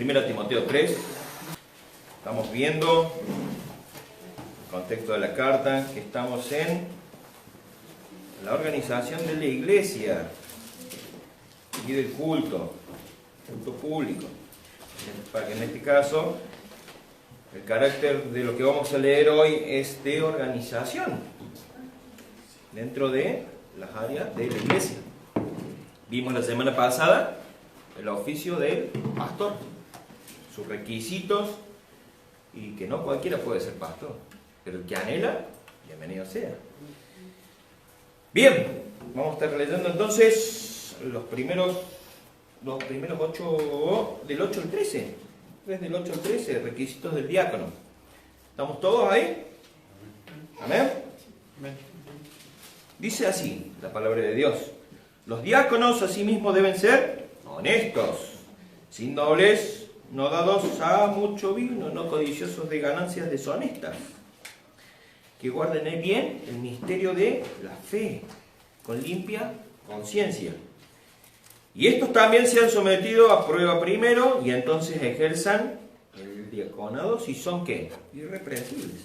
1 Timoteo 3. Estamos viendo el contexto de la carta, que estamos en la organización de la iglesia y del culto público. Para que en este caso el carácter de lo que vamos a leer hoy es de organización dentro de las áreas de la iglesia. Vimos la semana pasada el oficio del pastor, sus requisitos, y que no cualquiera puede ser pastor, pero el que anhela, bienvenido sea. Bien, vamos a estar leyendo entonces los primeros 8, del 8 al 13. Desde el 8 al 13, requisitos del diácono. ¿Estamos todos ahí? ¿Amén? Dice así la palabra de Dios: los diáconos asimismo deben ser honestos, sin doblez, no dados a mucho vino, no codiciosos de ganancias deshonestas, que guarden bien el misterio de la fe, con limpia conciencia. Y estos también se han sometido a prueba primero, y entonces ejerzan el diaconado si son, ¿qué? Irreprensibles.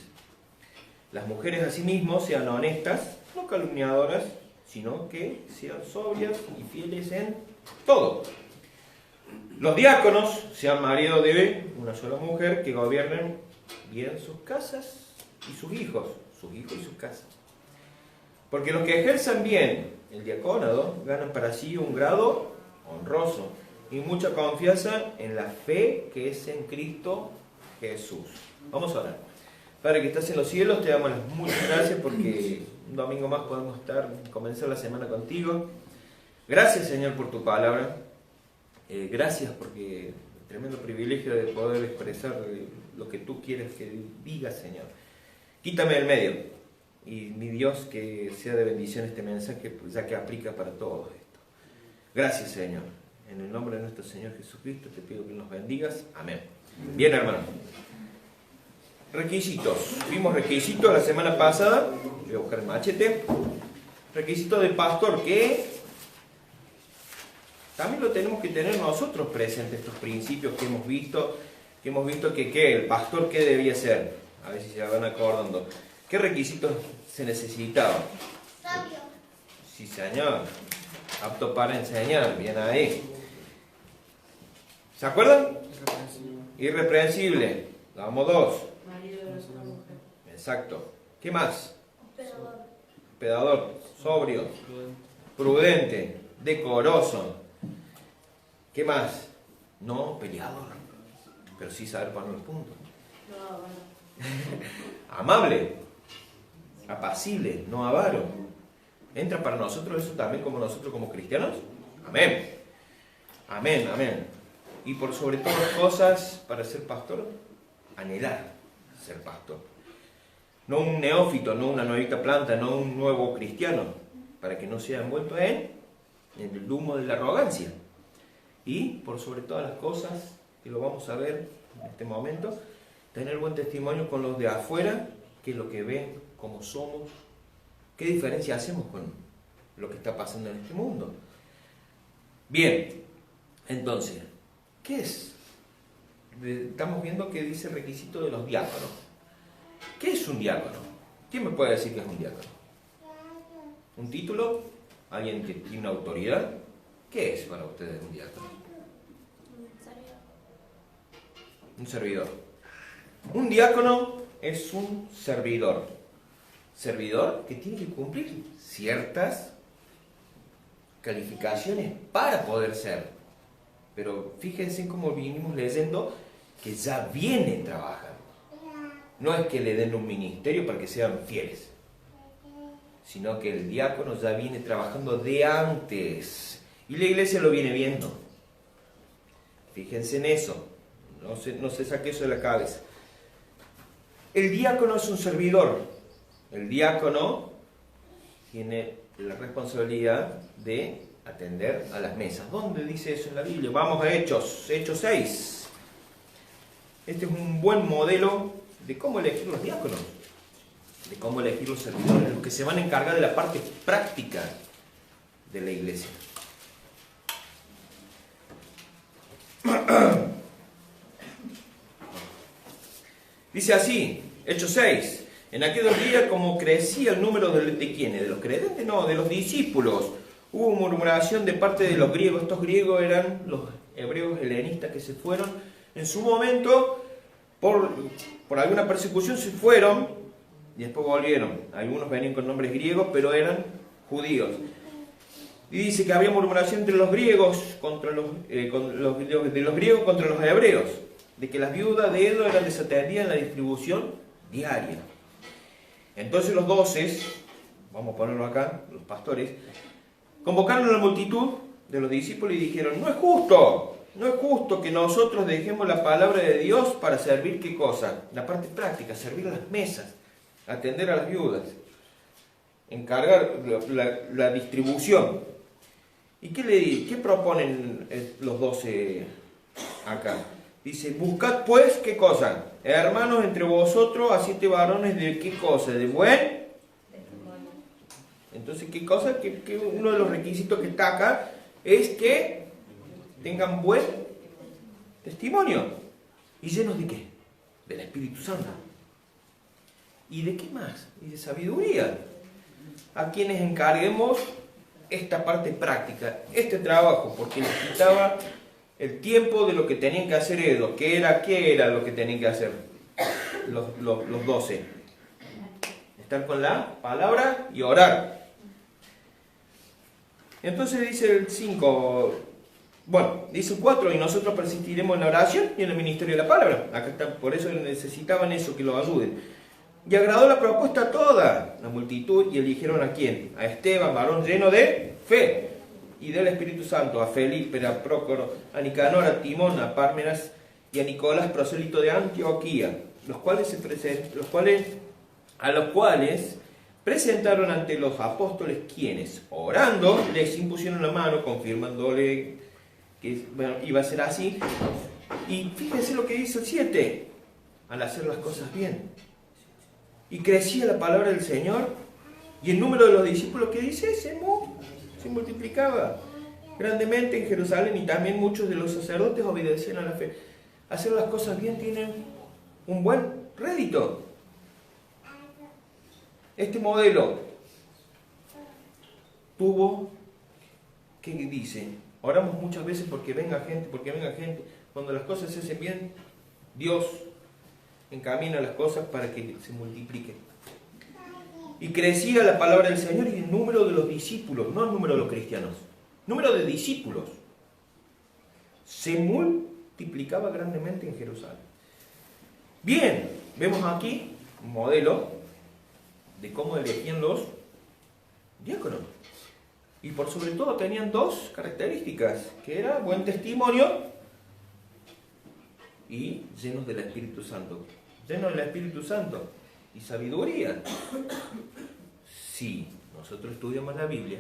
Las mujeres asimismo sean honestas, no calumniadoras, sino que sean sobrias y fieles en todo. Los diáconos sean maridos de una sola mujer, que gobiernen bien sus casas y sus hijos y sus casas. Porque los que ejerzan bien el diaconado ganan para sí un grado honroso y mucha confianza en la fe que es en Cristo Jesús. Vamos a orar. Padre que estás en los cielos, te damos las muchas gracias porque un domingo más podemos comenzar la semana contigo. Gracias, Señor, por tu palabra. Gracias porque el tremendo privilegio de poder expresar lo que tú quieres que diga, Señor. Quítame del medio, y mi Dios, que sea de bendición este mensaje, pues, ya que aplica para todo esto. Gracias, Señor. En el nombre de nuestro Señor Jesucristo te pido que nos bendigas. Amén. Bien, hermano. Requisitos. Vimos requisitos la semana pasada. Voy a buscar el machete. Requisito del pastor, que también lo tenemos que tener nosotros presentes, estos principios que hemos visto que el pastor, ¿qué debía ser? A ver si se van acordando. ¿Qué requisitos se necesitaban? Sabio. Sí, señor. Apto para enseñar, bien ahí. ¿Se acuerdan? Irreprensible. Damos 2. Marido de una sola mujer. Exacto. ¿Qué más? Hospedador. Hospedador, sobrio, prudente, decoroso. ¿Qué más? No peleador, pero sí saber poner los puntos. No, bueno. Amable, apacible, no avaro. ¿Entra para nosotros eso también como nosotros como cristianos? Amén. Amén, amén. Y por sobre todas las cosas, para ser pastor, anhelar ser pastor. No un neófito, no una nuevita planta, no un nuevo cristiano, para que no sea envuelto en el humo de la arrogancia. Y por sobre todas las cosas, que lo vamos a ver en este momento, tener buen testimonio con los de afuera, qué es lo que ven, cómo somos, qué diferencia hacemos con lo que está pasando en este mundo. Bien, entonces, ¿qué es? Estamos viendo que dice el requisito de los diáconos. ¿Qué es un diácono? ¿Quién me puede decir qué es un diácono? ¿Un título? ¿Alguien que tiene una autoridad? ¿Qué es para ustedes un diácono? Un servidor. Un diácono es un servidor. Servidor que tiene que cumplir ciertas calificaciones para poder ser. Pero fíjense cómo vinimos leyendo que ya viene trabajando. No es que le den un ministerio para que sean fieles, sino que el diácono ya viene trabajando de antes. Y la iglesia lo viene viendo. Fíjense en eso. No se saque eso de la cabeza. El diácono es un servidor. El diácono tiene la responsabilidad de atender a las mesas. ¿Dónde dice eso en la Biblia? Vamos a Hechos 6. Este es un buen modelo de cómo elegir los diáconos, de cómo elegir los servidores, los que se van a encargar de la parte práctica de la iglesia. Dice así, Hechos 6. En aquellos días, como crecía el número ¿de quiénes? ¿De los creyentes? No, de los discípulos. Hubo murmuración de parte de los griegos. Estos griegos eran los hebreos helenistas que se fueron. En su momento, por alguna persecución se fueron y después volvieron. Algunos venían con nombres griegos, pero eran judíos. Y dice que había murmuración entre los griegos contra de los griegos contra los hebreos, de que las viudas de Edo eran desatendidas en la distribución diaria. Entonces los 12, vamos a ponerlo acá, los pastores, convocaron a la multitud de los discípulos y dijeron: no es justo que nosotros dejemos la palabra de Dios para servir ¿qué cosa? La parte práctica, servir a las mesas, atender a las viudas, encargar la distribución. ¿Y qué proponen los 12 acá? Dice: buscad pues, ¿qué cosa? Hermanos, entre vosotros a 7 varones de ¿qué cosa? De buen. Entonces, ¿qué cosa? Que uno de los requisitos que está acá es que tengan buen testimonio. ¿Y llenos de qué? Del Espíritu Santo. ¿Y de qué más? Y de sabiduría. A quienes encarguemos esta parte práctica, este trabajo, porque les quitaba el tiempo de lo que tenían que hacer ellos. ¿Qué era lo que tenían que hacer los 12? Estar con la palabra y orar. Entonces dice el 5, dice el 4, y nosotros persistiremos en la oración y en el ministerio de la palabra. Acá está, por eso necesitaban eso, que los ayuden. Y agradó la propuesta a toda la multitud y eligieron ¿a quién? A Esteban, varón lleno de fe y del Espíritu Santo, a Felipe, a Prócoro, a Nicanor, a Timón, a Pármenas y a Nicolás, prosélito de Antioquía, a los cuales presentaron ante los apóstoles, quienes, orando, les impusieron la mano, confirmándole que iba a ser así. Y fíjense lo que dice el 7, al hacer las cosas bien. Y crecía la palabra del Señor, y el número de los discípulos que dice se multiplicaba grandemente en Jerusalén, y también muchos de los sacerdotes obedecían a la fe. Hacer las cosas bien tiene un buen rédito. Este modelo tuvo, ¿qué dice? Oramos muchas veces porque venga gente. Cuando las cosas se hacen bien, Dios encamina las cosas para que se multipliquen. Y crecía la palabra del Señor y el número de los discípulos, no el número de los cristianos, número de discípulos, se multiplicaba grandemente en Jerusalén. Bien, vemos aquí un modelo de cómo elegían los diáconos. Y por sobre todo tenían 2 características, que era buen testimonio y llenos del Espíritu Santo. Llenos del Espíritu Santo y sabiduría. Si nosotros estudiamos la Biblia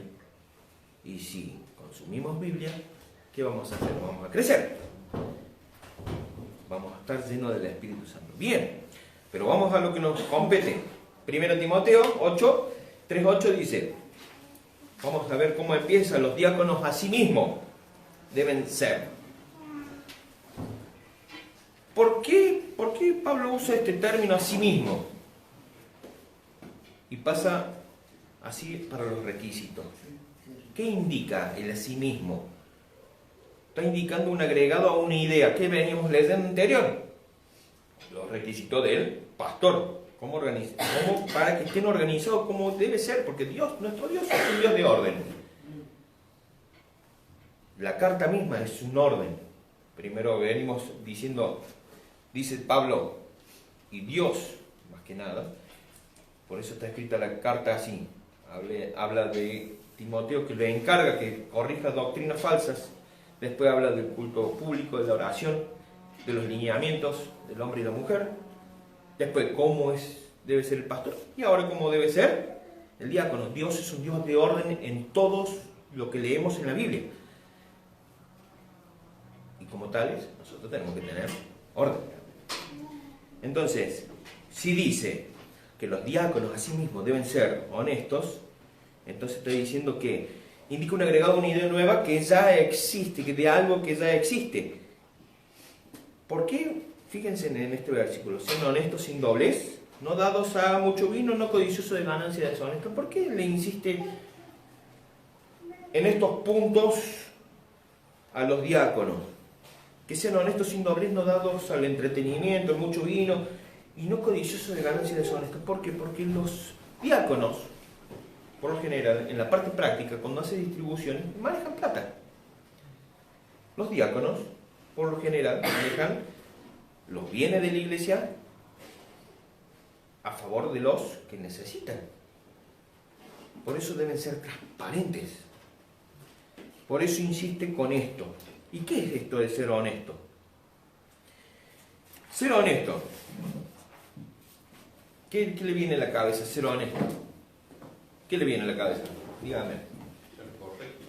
y si consumimos Biblia, ¿qué vamos a hacer? Vamos a crecer. Vamos a estar llenos del Espíritu Santo. Bien, pero vamos a lo que nos compete. 1 Timoteo 8, 3:8 dice, vamos a ver cómo empieza: los diáconos a sí mismos deben ser. ¿Por qué Pablo usa este término a sí mismo? Y pasa así para los requisitos. ¿Qué indica el a sí mismo? Está indicando un agregado a una idea. ¿Qué veníamos leyendo anterior? Los requisitos del pastor. ¿Cómo para que estén organizados como debe ser? Porque nuestro Dios es un Dios de orden. La carta misma es un orden. Primero venimos diciendo, dice Pablo, y Dios, más que nada, por eso está escrita la carta así. Habla de Timoteo, que le encarga que corrija doctrinas falsas. Después habla del culto público, de la oración, de los lineamientos del hombre y la mujer. Después, cómo debe ser el pastor. Y ahora, cómo debe ser el diácono. Dios es un Dios de orden en todo lo que leemos en la Biblia. Y como tales, nosotros tenemos que tener orden. Entonces, si dice que los diáconos a sí mismos deben ser honestos, entonces estoy diciendo que indica un agregado a una idea nueva que ya existe, que de algo que ya existe. ¿Por qué Fíjense en este versículo, siendo honestos sin doblez, no dados a mucho vino, no codiciosos de ganancia deshonesta. ¿Por qué le insiste en estos puntos a los diáconos? Que sean honestos sin doblez, no dados al entretenimiento, al mucho vino, y no codiciosos de ganancia deshonesta. ¿Por qué? Porque los diáconos, por lo general, en la parte práctica, cuando hace distribución, manejan plata. Los diáconos, por lo general, manejan los bienes de la iglesia a favor de los que necesitan. Por eso deben ser transparentes. Por eso insiste con esto. ¿Y qué es esto de ser honesto? Ser honesto. ¿Qué le viene a la cabeza? Ser honesto. ¿Qué le viene a la cabeza? Dígame. Ser correcto.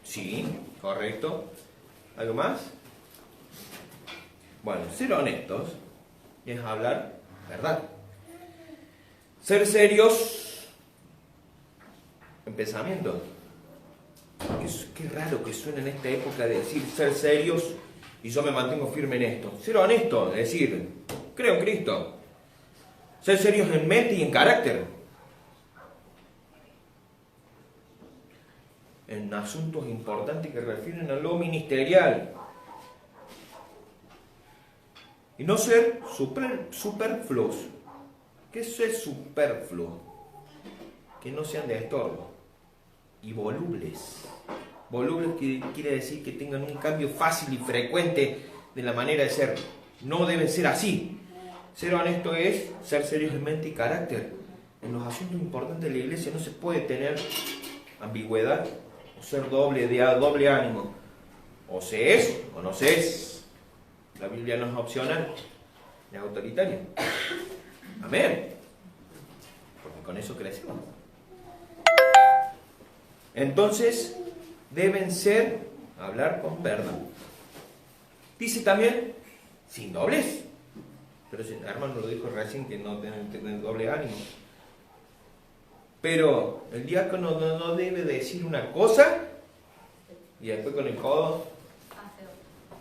Sí, correcto. ¿Algo más? Bueno, ser honestos es hablar verdad. Ser serios en pensamiento. Qué raro que suena en esta época de decir ser serios y yo me mantengo firme en esto. Ser honesto, es decir, creo en Cristo. Ser serios en mente y en carácter. En asuntos importantes que refieren a lo ministerial. Y no ser superfluos. ¿Qué es superfluo? Que no sean de estorbo. Y volubles. Volubles quiere decir que tengan un cambio fácil y frecuente de la manera de ser. No deben ser así. Ser honesto es ser serios en mente y carácter. En los asuntos importantes de la iglesia no se puede tener ambigüedad o ser doble ánimo. O se es o no se es. La Biblia no es opcional, es autoritaria. Amén. Porque con eso crecemos. Entonces, deben hablar con verdad. Dice también, sin doblez. Pero hermano lo dijo recién que no tienen que tener doble ánimo. Pero el diácono no debe decir una cosa y después con el codo.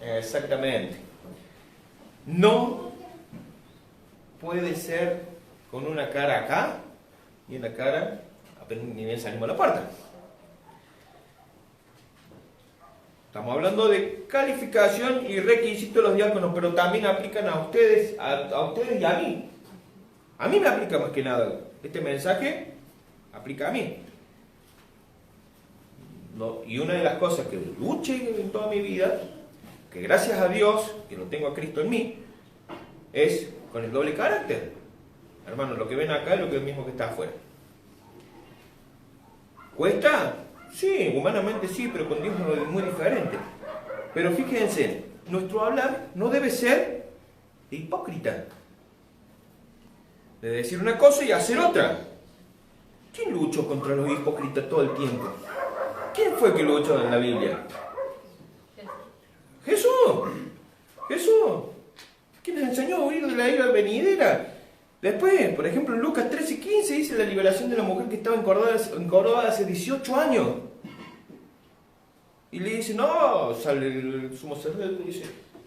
Exactamente. No puede ser con una cara acá y en la cara apenas ni bien salimos a la puerta. Estamos hablando de calificación y requisitos de los diáconos, pero también aplican a ustedes, a ustedes y a mí. A mí me aplica más que nada. Este mensaje aplica a mí. No, y una de las cosas que luché en toda mi vida, que gracias a Dios, que lo tengo a Cristo en mí, es con el doble carácter. Hermanos, lo que ven acá es lo que es mismo que está afuera. ¿Cuesta? Sí, humanamente sí, pero con Dios es muy diferente. Pero fíjense, nuestro hablar no debe ser de hipócrita. De decir una cosa y hacer otra. ¿Quién luchó contra los hipócritas todo el tiempo? ¿Quién fue que luchó en la Biblia? Jesús. Jesús. ¿Quién les enseñó a huir de la ira venidera? Después, por ejemplo, en Lucas 13:15 dice la liberación de la mujer que estaba encorvada hace 18 años. Y le dice, no, sale el sumo sacerdote y dice,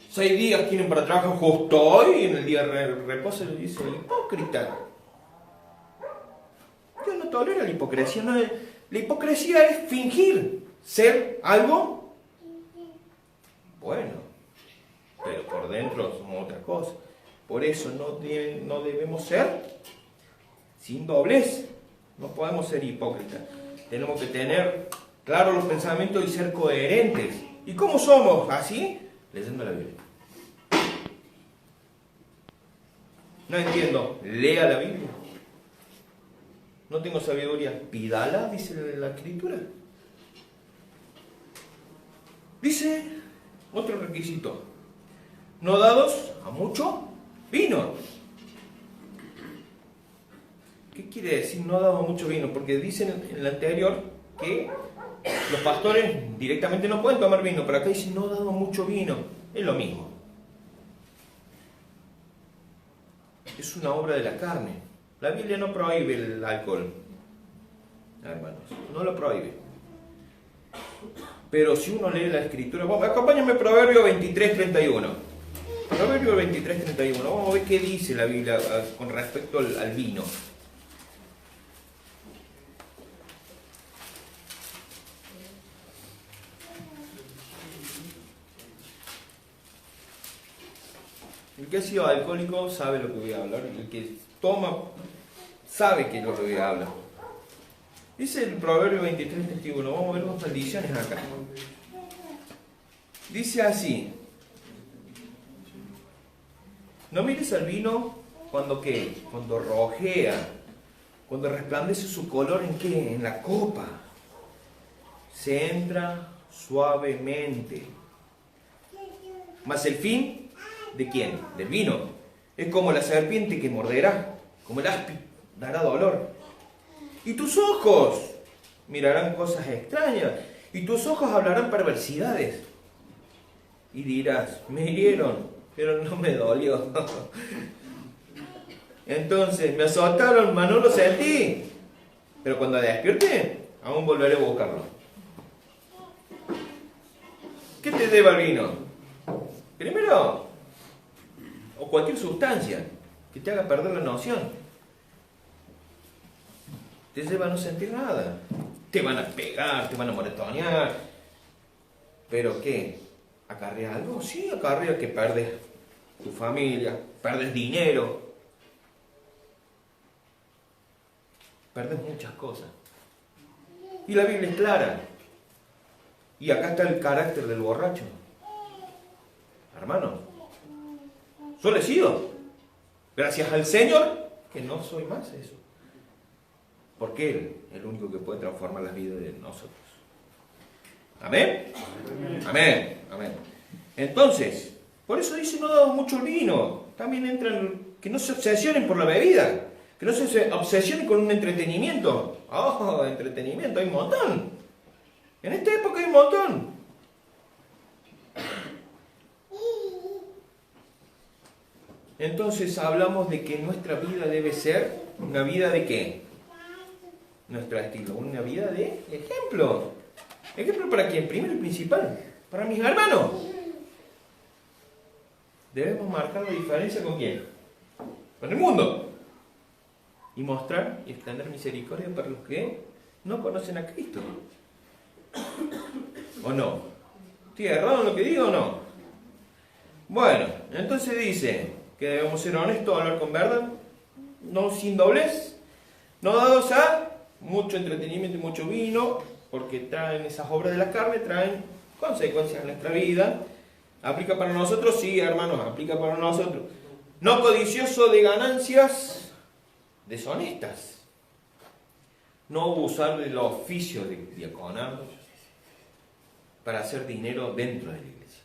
6 días tienen para trabajar justo hoy y en el día de reposo le dice, hipócrita. Dios no tolera la hipocresía. No es, la hipocresía es fingir ser algo bueno, pero por dentro somos otra cosa. Por eso no debemos ser sin doblez. No podemos ser hipócritas. Tenemos que tener claros los pensamientos y ser coherentes. ¿Y cómo somos? ¿Así? Leyendo la Biblia. No entiendo. Lea la Biblia. No tengo sabiduría. Pídala, dice la Escritura. Dice otro requisito. No dados a mucho vino. ¿Qué quiere decir no dados a mucho vino? Porque dicen en el anterior que los pastores directamente no pueden tomar vino, pero acá dice no dado a mucho vino. Es lo mismo. Es una obra de la carne. La Biblia no prohíbe el alcohol, hermanos, no lo prohíbe. Pero si uno lee la Escritura, bueno, acompáñenme a Proverbio 23:31. Proverbio 23:31. Vamos a ver qué dice la Biblia con respecto al vino. El que ha sido alcohólico sabe lo que voy a hablar. El que toma sabe que es lo que voy a hablar. Dice el Proverbio 23:31. Vamos a ver dos maldiciones acá. Dice así: no mires al vino cuando ¿qué? Cuando rojea, cuando resplandece su color ¿en qué? En la copa. Se entra suavemente. Mas el fin, ¿de quién? Del vino. Es como la serpiente que morderá, como el áspid dará dolor. Y tus ojos mirarán cosas extrañas, y tus ojos hablarán perversidades. Y dirás, me hirieron, pero no me dolió. Entonces, me azotaron, mas no lo sentí. Pero cuando despierte, aún volveré a buscarlo. ¿Qué te deba el vino? Primero, o cualquier sustancia que te haga perder la noción. Te lleva a no sentir nada. Te van a pegar, te van a moretonear. ¿Pero qué? ¿Acarrea algo? Sí, acarrea que perdes tu familia, perdes dinero, perdes muchas cosas. Y la Biblia es clara. Y acá está el carácter del borracho. Hermano, yo le he sido. Gracias al Señor que no soy más eso. Porque Él es el único que puede transformar las vidas de nosotros. ¿Amén? Amén. Amén. Entonces, por eso dice no dado mucho vino. También entran, que no se obsesionen por la bebida. Que no se obsesionen con un entretenimiento. ¡Oh, entretenimiento! Hay un montón. En esta época hay un montón. Entonces hablamos de que nuestra vida debe ser una vida de ¿qué? Nuestro estilo, una vida de ejemplo. ¿Ejemplo para quién? Primero y principal, para mis hermanos. Debemos marcar la diferencia ¿con quién? Con el mundo. Y mostrar y extender misericordia para los que no conocen a Cristo. ¿O no? ¿Estoy errado en lo que digo o no? Bueno, entonces dice que debemos ser honestos, hablar con verdad, no sin doblez, no dados a mucho entretenimiento y mucho vino, porque traen esas obras de la carne, traen consecuencias en nuestra vida. ¿Aplica para nosotros? Sí, hermanos, aplica para nosotros. No codicioso de ganancias deshonestas. No usar el oficio de diaconado para hacer dinero dentro de la iglesia.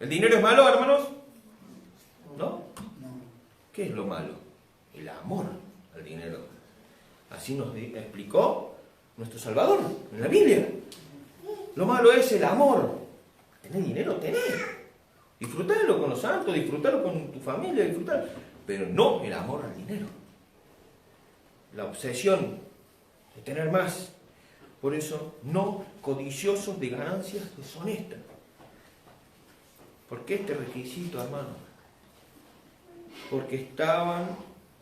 ¿El dinero es malo, hermanos? ¿No? ¿Qué es lo malo? El amor al dinero. Así nos explicó nuestro Salvador en la Biblia. Lo malo es el amor. Tenés dinero, tenés. Disfrutalo con los santos, disfrutalo con tu familia, disfrutalo. Pero no el amor al dinero. La obsesión de tener más. Por eso, no codiciosos de ganancias deshonestas. ¿Por qué este requisito, hermano? Porque estaban,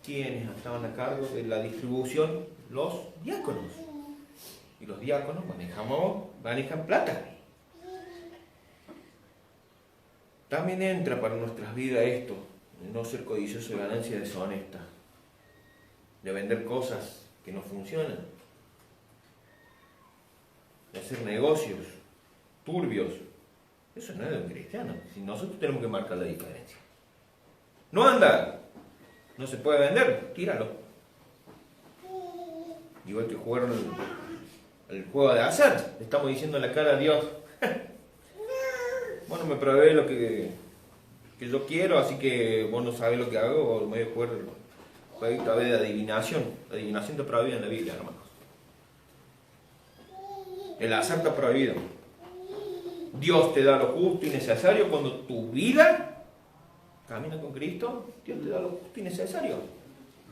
¿quiénes estaban a cargo de la distribución? Los diáconos. Y los diáconos manejan plata. También entra para nuestras vidas esto, de no ser codicioso de ganancias deshonestas, de vender cosas que no funcionan, de hacer negocios turbios. Eso no es de un cristiano. Si nosotros tenemos que marcar la diferencia. No anda, no se puede vender, tíralo. Igual que jugar el juego de azar, le estamos diciendo en la cara a Dios, vos no me provee lo que yo quiero, así que vos no sabés lo que hago, o me voy a jugar el jueguito de adivinación. La adivinación está prohibida en la Biblia, hermanos. El azar está prohibido. Dios te da lo justo y necesario cuando tu vida camina con Cristo. Dios te da lo justo y necesario.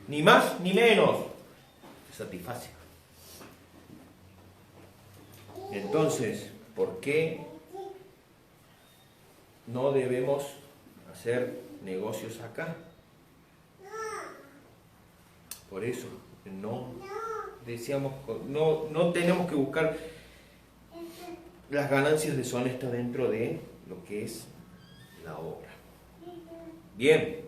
Ni más ni menos. Te satisface. Entonces, ¿por qué no debemos hacer negocios acá. Por eso no tenemos que buscar las ganancias deshonestas dentro de lo que es la obra. Bien,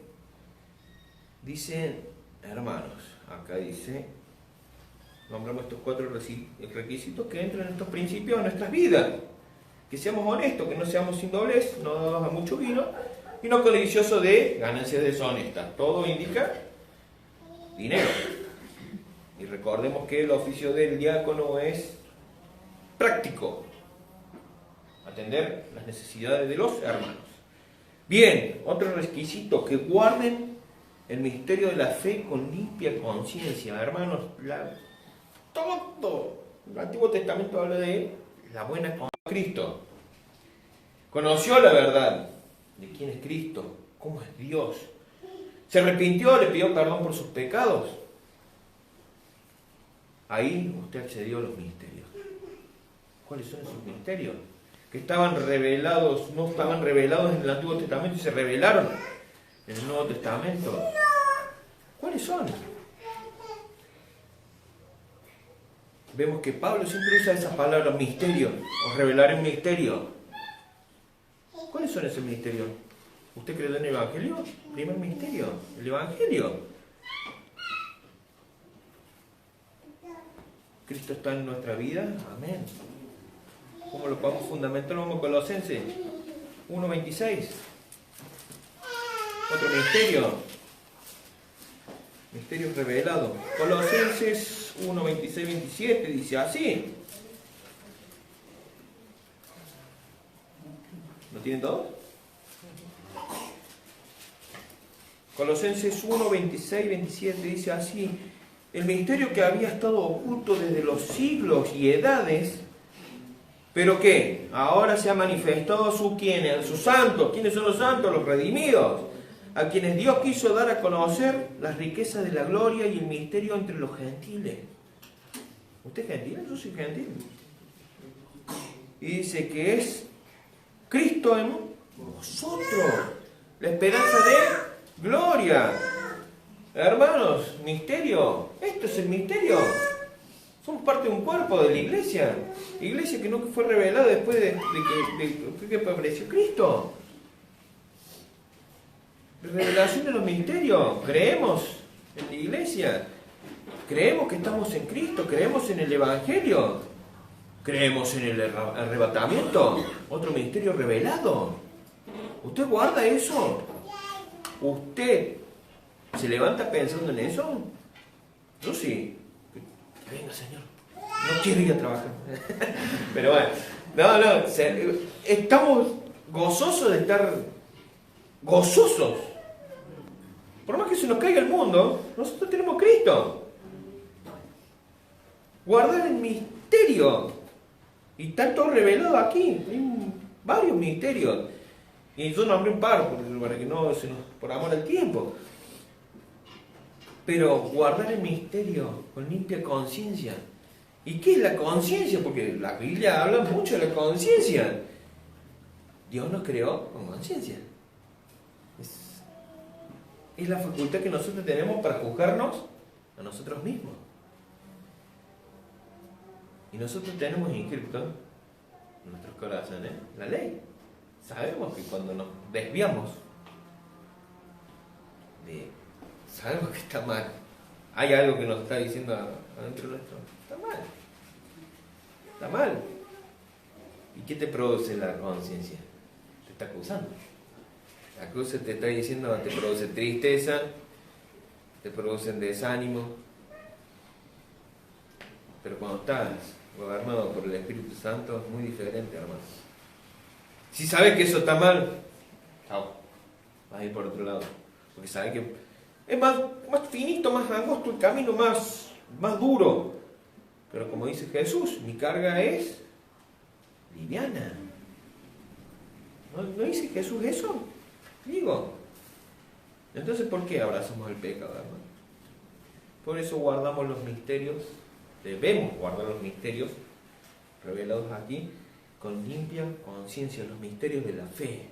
dice, hermanos, acá dice, nombramos estos 4 requisitos que entran en estos principios a nuestras vidas. Que seamos honestos, que no seamos sin doblez, no dados a mucho vino y no codiciosos de ganancias deshonestas. Todo indica dinero. Y recordemos que el oficio del diácono es práctico, atender las necesidades de los hermanos. Bien, otro requisito, que guarden el misterio de la fe con limpia conciencia. Hermanos, todo el Antiguo Testamento habla de la buena con Cristo. Conoció la verdad de quién es Cristo, cómo es Dios. Se arrepintió, le pidió perdón por sus pecados. Ahí usted accedió a los misterios. ¿Cuáles son esos misterios? Que estaban revelados, no estaban revelados en el Antiguo Testamento y se revelaron en el Nuevo Testamento. ¿Cuáles son? Vemos que Pablo siempre usa esa palabra misterio, o revelar un misterio. ¿Cuáles son esos misterios? ¿Usted cree en el Evangelio? Primer misterio, el Evangelio. Cristo está en nuestra vida, amén. ¿Cómo lo podemos fundamentar? Vamos a Colosenses 1:26. Otro misterio. Misterio revelado. Colosenses 1:26-27 dice así. ¿Lo tienen todos? Colosenses 1:26-27 dice así. El misterio que había estado oculto desde los siglos y edades, pero que ahora se ha manifestado a sus santos. ¿Quiénes son los santos? Los redimidos, a quienes Dios quiso dar a conocer las riquezas de la gloria y el misterio entre los gentiles. ¿Usted es gentil? Yo soy gentil. Y dice que es Cristo en vosotros, la esperanza de gloria. Hermanos, misterio. Esto es el misterio. Somos parte de un cuerpo de la iglesia. Iglesia que no fue revelada después de que apareció Cristo. Revelación de los misterios. Creemos en la iglesia. Creemos que estamos en Cristo. Creemos en el Evangelio. Creemos en el arrebatamiento. Otro misterio revelado. ¿Usted guarda eso? ¿Usted se levanta pensando en eso? Yo sí. Que venga, Señor. No quiero ir a trabajar. Pero bueno. No. Estamos gozosos de estar gozosos. Por más que se nos caiga el mundo, nosotros tenemos Cristo. Guardar el misterio. Y está todo revelado aquí. Hay varios misterios. Y yo nombré un par, para que no se nos, por amor al tiempo. Pero guardar el misterio con limpia conciencia. ¿Y qué es la conciencia? Porque la Biblia habla mucho de la conciencia. Dios nos creó con conciencia. Es la facultad que nosotros tenemos para juzgarnos a nosotros mismos. Y nosotros tenemos inscrito en nuestros corazones la ley. Sabemos que cuando nos desviamos, sabemos que está mal. Hay algo que nos está diciendo adentro nuestro. Está mal. Está mal. ¿Y qué te produce la conciencia? Te está acusando. La acusa te está diciendo, te produce tristeza, te produce desánimo. Pero cuando estás gobernado por el Espíritu Santo es muy diferente, hermano. Si sabes que eso está mal, chao, vas a ir por otro lado. Porque sabes que es más finito, más angosto el camino, más duro. Pero como dice Jesús, mi carga es liviana. ¿No dice Jesús eso? Digo. Entonces, ¿por qué abrazamos el pecado, hermano? Por eso guardamos los misterios, debemos guardar los misterios revelados aquí con limpia conciencia, los misterios de la fe,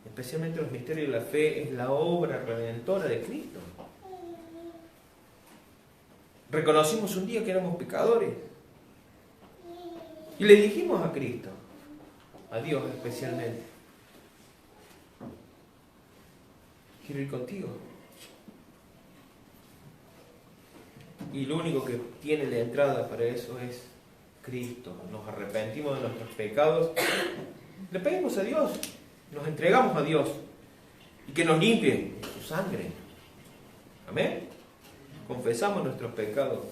especialmente los misterios de la fe, es la obra redentora de Cristo. Reconocimos un día que éramos pecadores y le dijimos a Cristo, a Dios especialmente, quiero ir contigo. Y lo único que tiene la entrada para eso es Cristo. Nos arrepentimos de nuestros pecados, le pedimos a Dios, nos entregamos a Dios y que nos limpie con su sangre. Amén. Confesamos nuestros pecados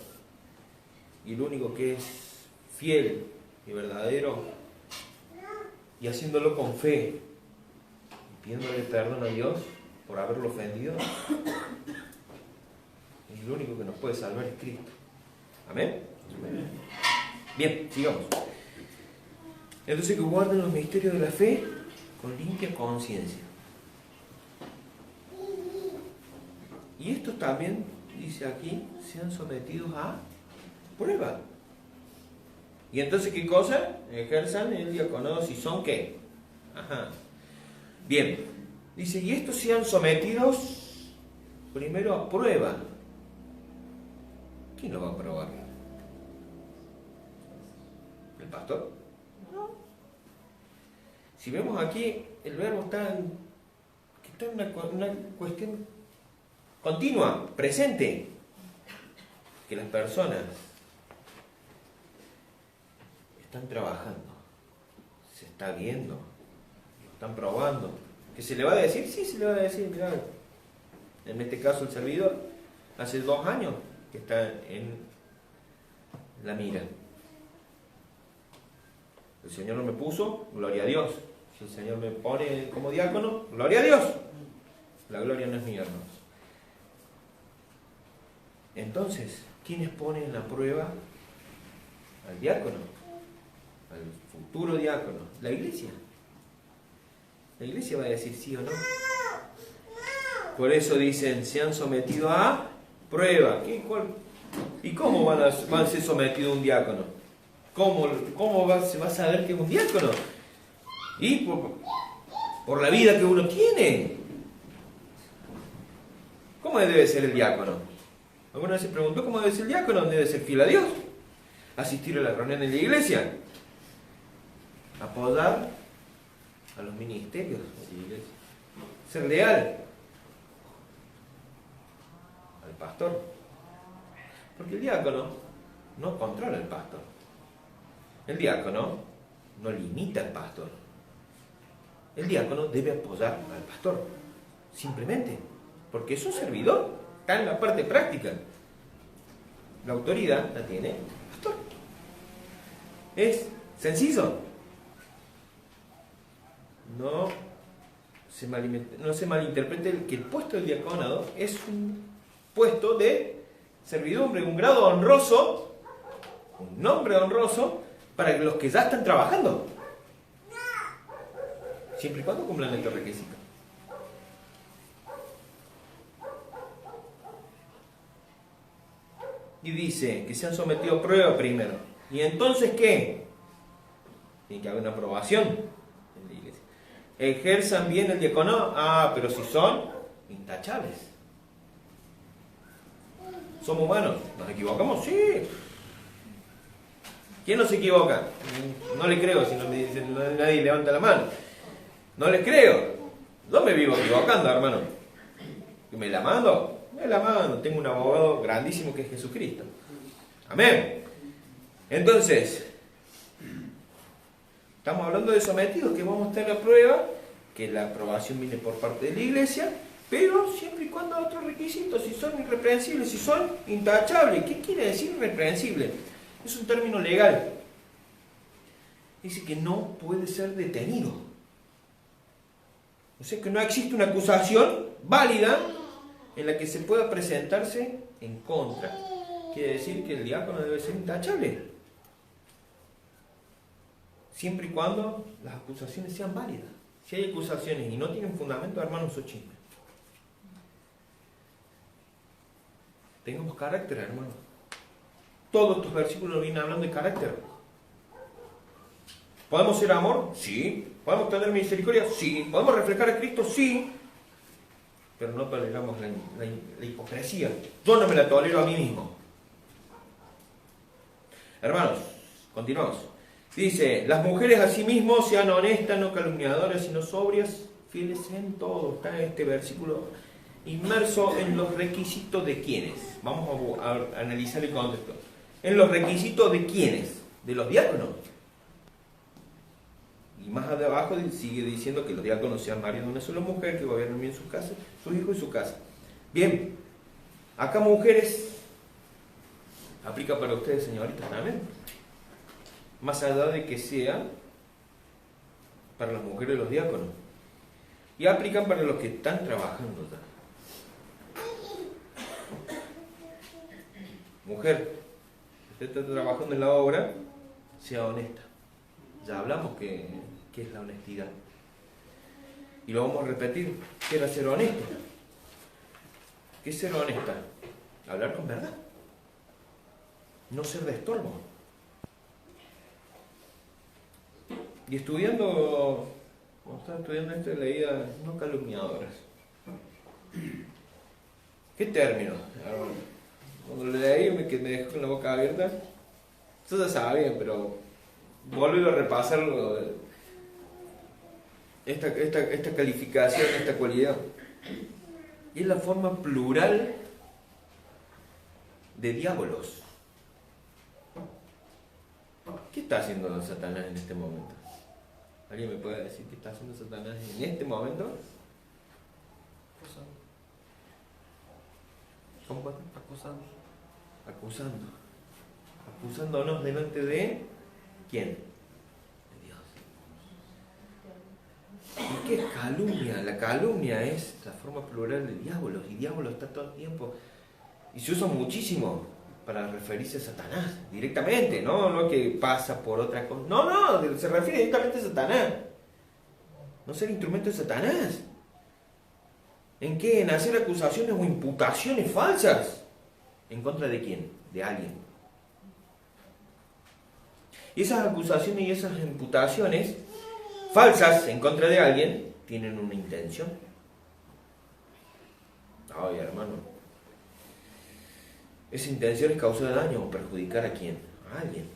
y el único que es fiel y verdadero, y haciéndolo con fe, pidiéndole perdón a Dios por haberlo ofendido, es el único que nos puede salvar, es Cristo. Amén. Bien, sigamos. Entonces, que guarden los misterios de la fe con limpia conciencia. Y estos también, dice aquí, sean sometidos a prueba. Y entonces, ¿qué cosa? Ejerzan el diaconado si son ¿qué? Ajá. Bien. Dice, y estos sean sometidos primero a prueba. ¿Quién lo va a probar? ¿El pastor? No. Si vemos aquí, el verbo está en una cuestión continua, presente. Que las personas están trabajando, se está viendo, lo están probando. ¿Que se le va a decir? Sí, se le va a decir. Mirá, en este caso el servidor, hace 2 años que está en la mira. El Señor no me puso, gloria a Dios. Si el Señor me pone como diácono, gloria a Dios. La gloria no es mía, hermanos. Entonces, ¿quiénes ponen la prueba al diácono? Al futuro diácono. La iglesia. La iglesia va a decir sí o no. Por eso dicen, se han sometido a prueba. ¿Y cómo va a ser sometido un diácono? ¿Cómo se va a saber que es un diácono? Y por la vida que uno tiene. ¿Cómo debe ser el diácono? ¿Alguna vez se preguntó cómo debe ser el diácono? Debe ser fiel a Dios, asistir a la reunión de la iglesia, apoyar a los ministerios de la iglesia, ser leal al pastor, porque el diácono no controla al pastor, el diácono no limita al pastor, el diácono debe apoyar al pastor, simplemente, porque es un servidor, está en la parte práctica. La autoridad la tiene el pastor. Es sencillo. No se malinterprete que el puesto del diaconado es un puesto de servidumbre, un grado honroso, un nombre honroso para los que ya están trabajando, siempre y cuando cumplan estos requisitos. Y dice que se han sometido a prueba primero. ¿Y entonces qué? Tiene que haber una aprobación en la iglesia. ¿Ejerzan bien el diaconado? Pero si son intachables. ¿Somos humanos? ¿Nos equivocamos? Sí. ¿Quién no se equivoca? No le creo si no me dicen, nadie levanta la mano. No les creo. Yo me vivo equivocando, hermano. ¿Me la mando? Me la mando. Tengo un abogado grandísimo que es Jesucristo. Amén. Entonces, estamos hablando de sometidos, que vamos a estar a prueba, que la aprobación viene por parte de la iglesia, pero siempre y cuando otros requisitos, si son irreprensibles, si son intachables. ¿Qué quiere decir irreprensible? Es un término legal. Dice que no puede ser detenido. O sea que no existe una acusación válida en la que se pueda presentarse en contra. Quiere decir que el diácono debe ser intachable. Siempre y cuando las acusaciones sean válidas. Si hay acusaciones y no tienen fundamento, hermanos, eso chisme. Tengamos carácter, hermanos. Todos estos versículos vienen hablando de carácter. ¿Podemos ser amor? Sí. ¿Podemos tener misericordia? Sí. ¿Podemos reflejar a Cristo? Sí. Pero no toleramos la hipocresía. Yo no me la tolero a mí mismo. Hermanos, continuamos. Dice, las mujeres asimismo sean honestas, no calumniadoras, sino sobrias, fieles en todo. Está en este versículo inmerso en los requisitos de quiénes. Vamos a analizar el contexto. En los requisitos de quiénes. De los diáconos. Y más abajo sigue diciendo que los diáconos sean maridos de una sola mujer, que gobiernen bien su casa, sus hijos y su casa. Bien, acá mujeres, aplica para ustedes señoritas también. Más allá de que sea para las mujeres los diáconos. Y aplican para los que están trabajando ya. Mujer, usted está trabajando en la obra, sea honesta. Ya hablamos que es la honestidad. Y lo vamos a repetir. ¿Qué era ser honesto? ¿Qué es ser honesta? Hablar con verdad. No ser de estorbo. Y cuando estaba estudiando esto, leía no calumniadoras. ¿Qué término? Cuando lo leí me dejó con la boca abierta. Eso ya sabía, pero vuelvo a repasarlo. Esta calificación, esta cualidad. Y es la forma plural de diabolos. ¿Qué está haciendo Satanás en este momento? ¿Alguien me puede decir qué está haciendo Satanás en este momento? ¿Cómo? Acusando. Acusándonos delante de ¿quién? De Dios. ¿Y qué es calumnia? La calumnia es la forma plural de diabolos. Y diablo está todo el tiempo. Y se usa muchísimo para referirse a Satanás, directamente, no lo que pasa por otra cosa. No, se refiere directamente a Satanás. No ser instrumento de Satanás. ¿En qué? En hacer acusaciones o imputaciones falsas. ¿En contra de quién? De alguien. Y esas acusaciones y esas imputaciones falsas en contra de alguien tienen una intención. Ay, hermano. Esa intención es causar daño o perjudicar a quién? A alguien.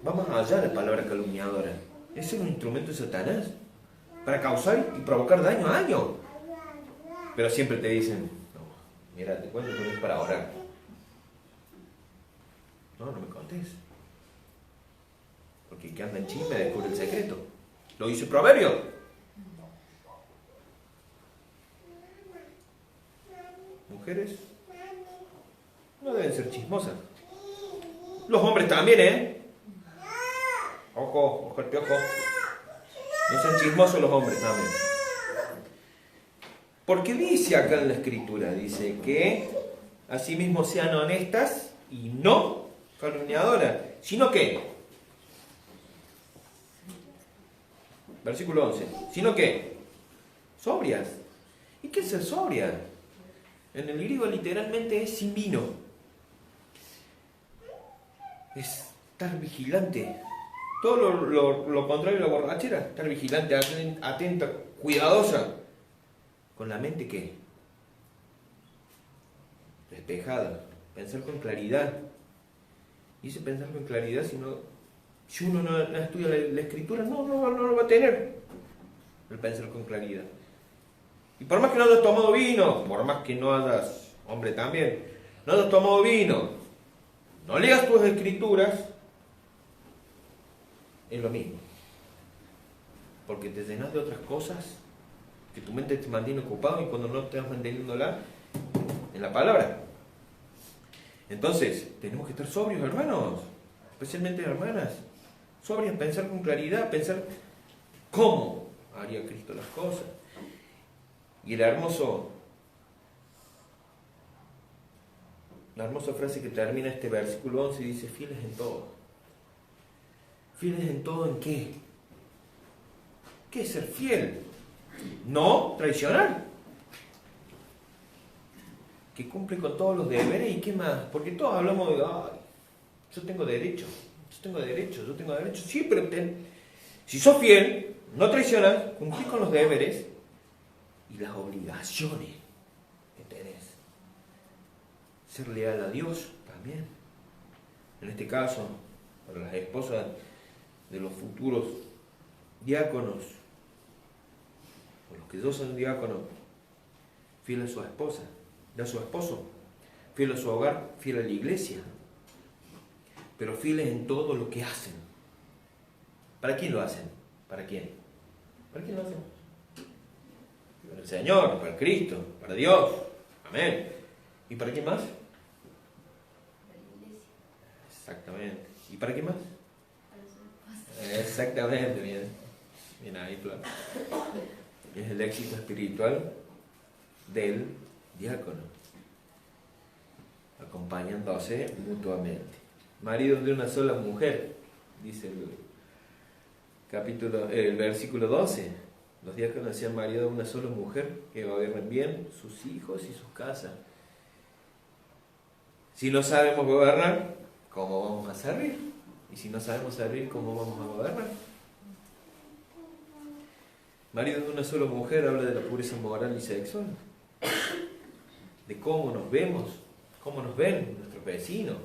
Va más allá de la palabra calumniadora. Es un instrumento de Satanás para causar y provocar daño a alguien. Pero siempre te dicen, no, mira, te cuento que no es para orar. No me contés. Porque el que anda en chisme descubre el secreto. Lo dice el proverbio. Mujeres no deben ser chismosas. Los hombres también, ¿eh? Ojo al piojo. No sean chismosos los hombres también. Porque dice acá en la escritura, dice que asimismo sean honestas y no calumniadoras, sino que, versículo 11, sino que, sobrias. ¿Y qué es ser sobria? En el griego literalmente es sin vino. Es estar vigilante. Todo lo contrario de la borrachera. Estar vigilante, atenta, cuidadosa. ¿Con la mente qué? Despejada. Pensar con claridad. Y ese pensar con claridad, si uno no estudia la escritura, no lo va a tener. El pensar con claridad. Y por más que no hayas tomado vino, por más que no hayas, hombre también, no hayas tomado vino, no leas tus escrituras, es lo mismo. Porque te llenas de otras cosas, que tu mente te mantiene ocupado y cuando no estás manteniéndola en la palabra. Entonces, tenemos que estar sobrios, hermanos, especialmente hermanas, sobrias, pensar con claridad, pensar cómo haría Cristo las cosas. Y la hermosa frase que termina este versículo 11 dice, fieles en todo. ¿Fieles en todo en qué? ¿Qué es ser fiel? No traicionar. Que cumple con todos los deberes y qué más. Porque todos hablamos de, yo tengo derecho. yo tengo derecho. Sí, pero si sos fiel, no traicionas, cumplís con los deberes y las obligaciones que tenés. Ser leal a Dios también. En este caso, para las esposas de los futuros diáconos, o los que ya son diáconos, fiel a su esposa, a su esposo, fiel a su hogar, fiel a la iglesia, pero fieles en todo lo que hacen. ¿Para quién lo hacen? ¿Para quién? ¿Para quién lo hacen? Para el Señor, para Cristo, para Dios. Amén. ¿Y para quién más? Para la iglesia. Exactamente. ¿Y para quién más? Para su esposa. Exactamente, bien. Bien ahí, claro. Es el éxito espiritual del diácono, acompañándose mutuamente. Maridos de una sola mujer, dice el versículo 12. Los diáconos sean maridos de una sola mujer, que gobiernen bien sus hijos y sus casas. Si no sabemos gobernar, ¿cómo vamos a servir? Y si no sabemos servir, ¿cómo vamos a gobernar? Maridos de una sola mujer habla de la pureza moral y sexual, de cómo nos vemos, cómo nos ven nuestros vecinos,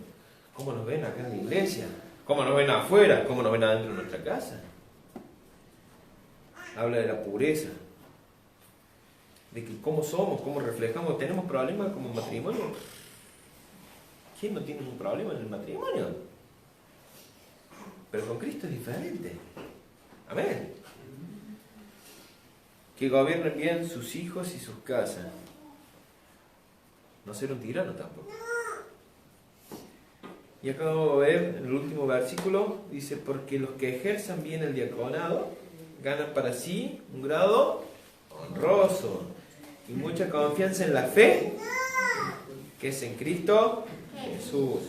cómo nos ven acá en la iglesia, cómo nos ven afuera, cómo nos ven adentro de nuestra casa. Habla de la pureza, de que cómo somos, cómo reflejamos. ¿Tenemos problemas como matrimonio? ¿Quién no tiene un problema en el matrimonio? Pero con Cristo es diferente. Amén. Que gobiernen bien sus hijos y sus casas. No ser un tirano tampoco. Y acá vamos a ver en el último versículo, dice, porque los que ejerzan bien el diaconado ganan para sí un grado honroso y mucha confianza en la fe que es en Cristo Jesús.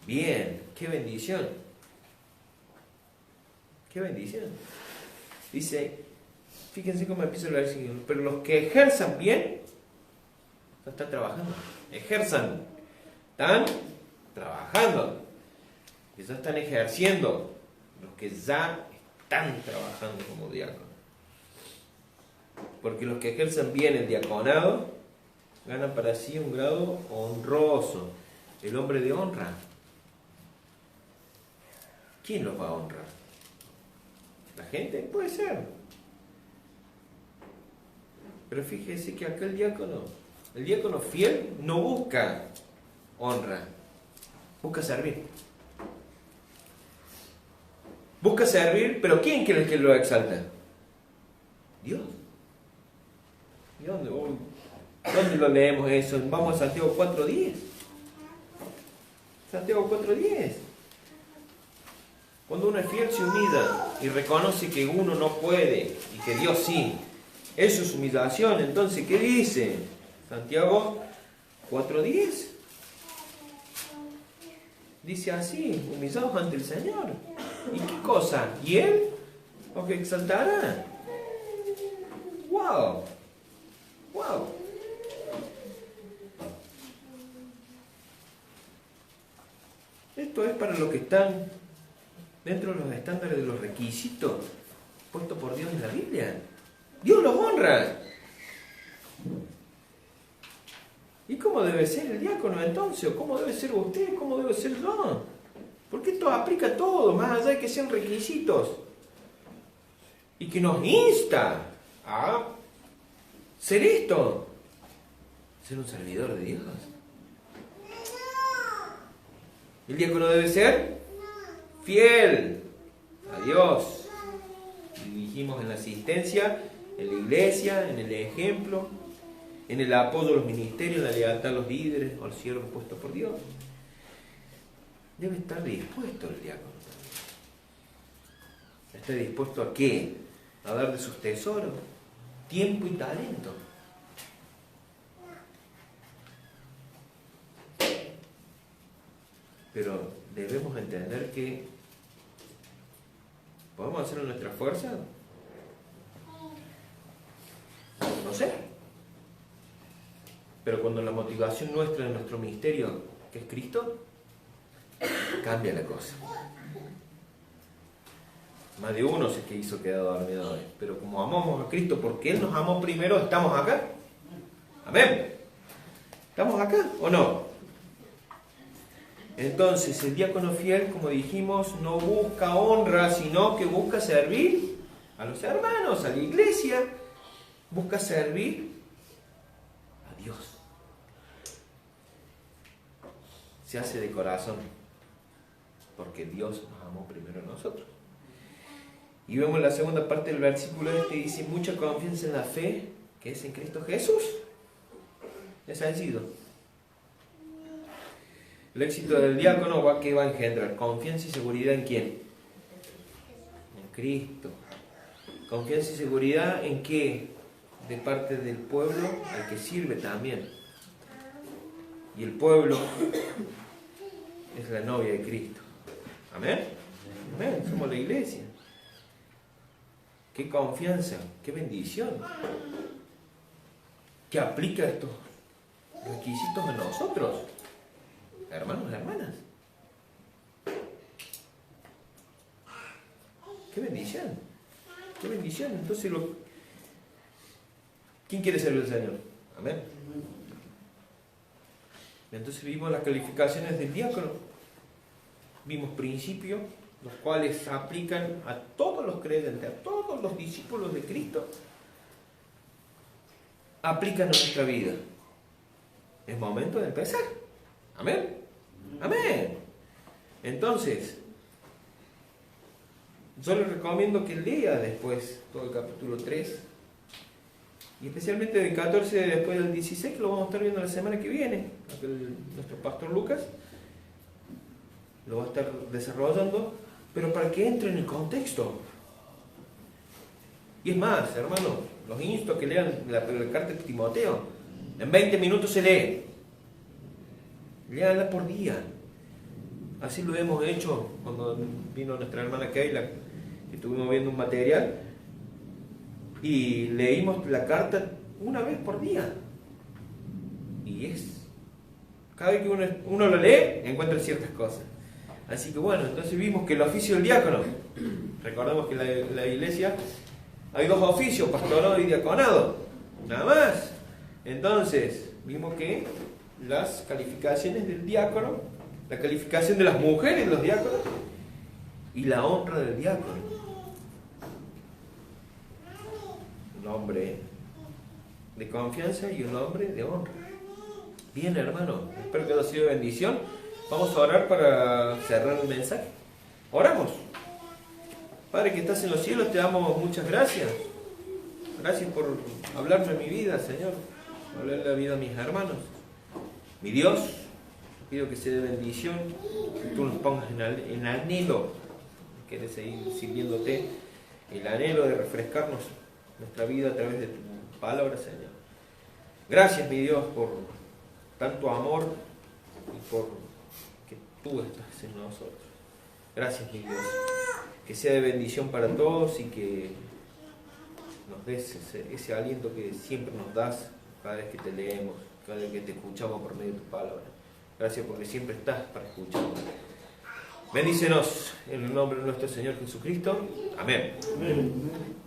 Bien, qué bendición. Qué bendición. Dice, fíjense cómo empieza el versículo, pero los que ejerzan bien, no están trabajando, ejerzan, están trabajando, que ya están ejerciendo, los que ya están trabajando como diáconos. Porque los que ejerzan bien el diaconado ganan para sí un grado honroso, el hombre de honra. ¿Quién los va a honrar? ¿La gente? Puede ser. Pero fíjese que acá el diácono fiel no busca honra, busca servir. Busca servir, pero ¿quién es el que lo exalta? Dios. ¿Y dónde lo leemos eso? Vamos a Santiago 4:10. Santiago 4:10. Cuando uno es fiel se humilla y reconoce que uno no puede y que Dios sí. Eso es humillación. Entonces, ¿qué dice? Santiago 4:10. Dice así, humillados ante el Señor. ¿Y qué cosa? ¿Y Él os exaltará? ¡Wow! ¡Wow! Esto es para los que están dentro de los estándares de los requisitos puestos por Dios en la Biblia. Dios los honra. ¿Y cómo debe ser el diácono entonces? ¿O cómo debe ser usted? ¿Cómo debe ser yo? Porque esto aplica a todo, más allá de que sean requisitos. Y que nos insta a ser esto. Ser un servidor de Dios. El diácono debe ser fiel a Dios. Y dijimos en la asistencia, en la iglesia, en el ejemplo, en el apoyo a los ministerios, en la lealtad a los líderes o a los siervos puestos por Dios. Debe estar dispuesto el diácono. ¿Está dispuesto a qué? A dar de sus tesoros, tiempo y talento. Pero debemos entender que ¿podemos hacerlo en nuestra fuerza? No sé. Pero cuando la motivación nuestra de nuestro ministerio, que es Cristo, cambia la cosa. Más de uno se que hizo quedar dormido hoy. Pero como amamos a Cristo porque Él nos amó primero, ¿estamos acá? Amén. ¿Estamos acá o no? Entonces, el diácono fiel, como dijimos, no busca honra, sino que busca servir a los hermanos, a la iglesia. Busca servir a Dios. Se hace de corazón, porque Dios nos amó primero a nosotros. Y vemos la segunda parte del versículo dice, mucha confianza en la fe, que es en Cristo Jesús. Es sencillo. El éxito del diácono ¿qué va a engendrar? Confianza y seguridad ¿en quién? En Cristo. Confianza y seguridad ¿en qué? De parte del pueblo al que sirve también. Y el pueblo es la novia de Cristo. ¿Amén? Amén. Somos la iglesia. Qué confianza, qué bendición. Que aplica estos requisitos a nosotros. Hermanos, hermanas. Qué bendición. Qué bendición. Entonces, ¿quién quiere servir al Señor? Amén. Entonces vimos las calificaciones del diácono. Vimos principios, los cuales se aplican a todos los creyentes, a todos los discípulos de Cristo. Aplican a nuestra vida. Es momento de empezar. Amén. Amén. Entonces, yo les recomiendo que lea después todo el capítulo 3. Y especialmente del 14 después del 16, que lo vamos a estar viendo la semana que viene. Nuestro pastor Lucas lo va a estar desarrollando, pero para que entre en el contexto. Y es más, hermanos, los insto a que lean la carta de Timoteo. En 20 minutos se lee. Léanla por día. Así lo hemos hecho cuando vino nuestra hermana Keila, que estuvimos viendo un material y leímos la carta una vez por día. Y cada vez que uno lo lee, encuentra ciertas cosas. Así que bueno, entonces vimos que el oficio del diácono, recordamos que en la iglesia hay dos oficios, pastorado y diaconado, nada más. Entonces, vimos que las calificaciones del diácono, la calificación de las mujeres de los diáconos y la honra del diácono. Un hombre de confianza y un hombre de honra. Bien, hermano, espero que haya sido de bendición. Vamos a orar para cerrar el mensaje. Oramos. Padre que estás en los cielos, te damos muchas gracias. Gracias por hablarme de mi vida, Señor. Hablarle la vida a mis hermanos. Mi Dios, pido que sea de bendición, que tú nos pongas en anhelo, quieres seguir sirviéndote, el anhelo de refrescarnos nuestra vida a través de tu palabra, Señor. Gracias, mi Dios, por tanto amor y por que tú estás en nosotros. Gracias, mi Dios. Que sea de bendición para todos y que nos des ese aliento que siempre nos das cada vez que te leemos, cada vez que te escuchamos por medio de tu palabra. Gracias porque siempre estás para escucharnos. Bendícenos en el nombre de nuestro Señor Jesucristo. Amén. Amén.